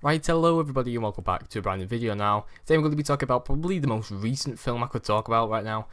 Right, hello everybody and welcome back to a brand new video now. Today I'm going to be talking about probably the most recent film I could talk about right now,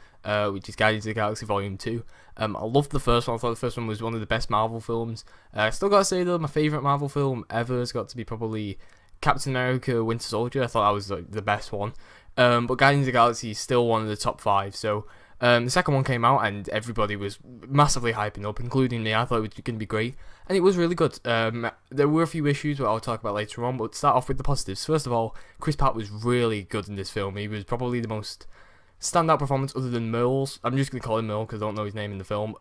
which is Guardians of the Galaxy Vol.2. I loved the first one. I thought the first one was one of the best Marvel films. Still gotta say though, my favourite Marvel film ever has got to be probably Captain America Winter Soldier. I thought that was like, the best one. But Guardians of the Galaxy is still one of the top 5, so the second one came out and everybody was massively hyping up, including me. I thought it was going to be great, and it was really good. There were a few issues that I'll talk about later on, but to start off with the positives. First of all, Chris Pratt was really good in this film. He was probably the most standout performance other than Merle's. I'm just going to call him Merle because I don't know his name in the film.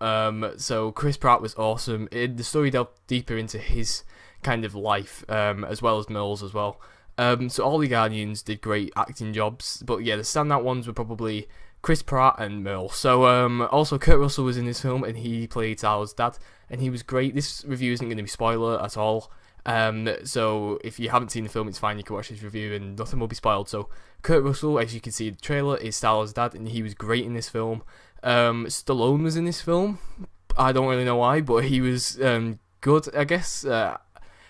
So Chris Pratt was awesome. The story delved deeper into his kind of life, as well as Merle's as well. So all the Guardians did great acting jobs, but yeah, the standout ones were probably Chris Pratt and Merle. So also Kurt Russell was in this film and he played Star's dad and he was great. This review isn't going to be spoiler at all. So if you haven't seen the film, it's fine, you can watch this review and nothing will be spoiled. So Kurt Russell, as you can see in the trailer, is Star's dad and he was great in this film. Stallone was in this film. I don't really know why, but he was good, I guess.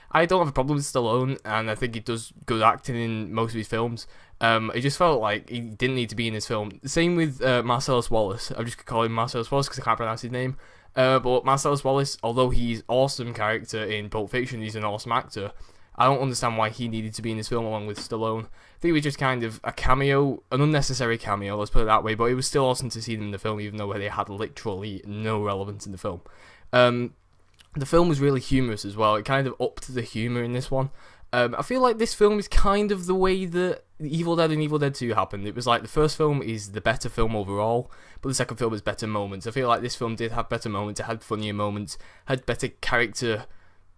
I don't have a problem with Stallone, and I think he does good acting in most of his films. It just felt like he didn't need to be in this film. Same with Marcellus Wallace. I'm just going to call him Marcellus Wallace because I can't pronounce his name. But Marcellus Wallace, although he's an awesome character in Pulp Fiction, he's an awesome actor, I don't understand why he needed to be in this film along with Stallone. I think it was just kind of a cameo, an unnecessary cameo, let's put it that way, but it was still awesome to see them in the film, even though they had literally no relevance in the film. The film was really humorous as well. It kind of upped the humour in this one. I feel like this film is kind of the way that Evil Dead and Evil Dead 2 happened. It was like the first film is the better film overall, but the second film has better moments. I feel like this film did have better moments. It had funnier moments, had better character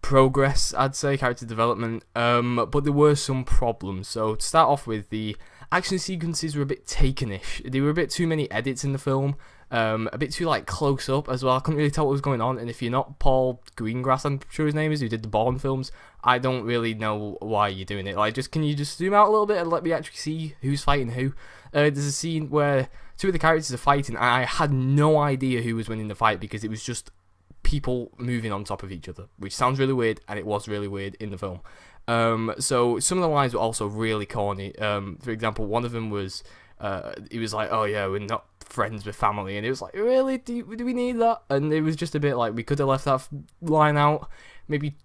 progress, I'd say, character development, but there were some problems. So to start off with, the action sequences were a bit taken-ish. There were a bit too many edits in the film, a bit too like close up as well. I couldn't really tell what was going on, and if you're not Paul Greengrass, I'm sure his name is, who did the Bourne films, I don't really know why you're doing it. Like, can you just zoom out a little bit and let me actually see who's fighting who? There's a scene where two of the characters are fighting, and I had no idea who was winning the fight because it was just people moving on top of each other, which sounds really weird, and it was really weird in the film. So some of the lines were also really corny. For example, one of them was, he was like, "Oh yeah, we're not friends with family," and it was like, really, do we need that? And it was just a bit like, we could have left that line out, maybe,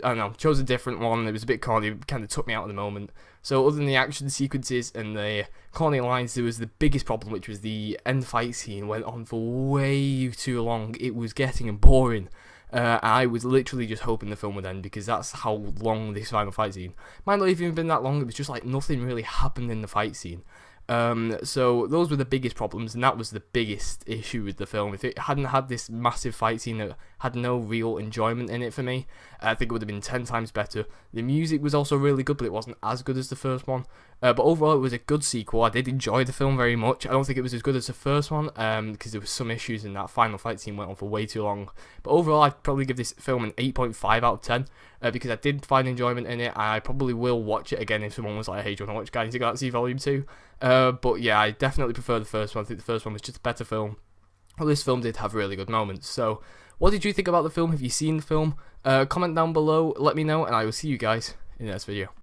I don't know, chose a different one. It was a bit corny, it kind of took me out of the moment. So other than the action sequences and the corny lines, there was the biggest problem, which was the end fight scene went on for way too long. It was getting boring. I was literally just hoping the film would end because that's how long this final fight scene might not even been that long. It was just like nothing really happened in the fight scene. So those were the biggest problems, and that was the biggest issue with the film. If it hadn't had this massive fight scene that had no real enjoyment in it for me, I think it would have been 10 times better. The music was also really good, but it wasn't as good as the first one. But overall, it was a good sequel. I did enjoy the film very much. I don't think it was as good as the first one, because there was some issues in that final fight scene went on for way too long. But overall, I'd probably give this film an 8.5 out of 10, because I did find enjoyment in it. I probably will watch it again if someone was like, "Hey, do you want to watch Guardians of the Galaxy Volume 2? But yeah, I definitely prefer the first one. I think the first one was just a better film. Well, this film did have really good moments. So, what did you think about the film? Have you seen the film? Comment down below, let me know, and I will see you guys in the next video.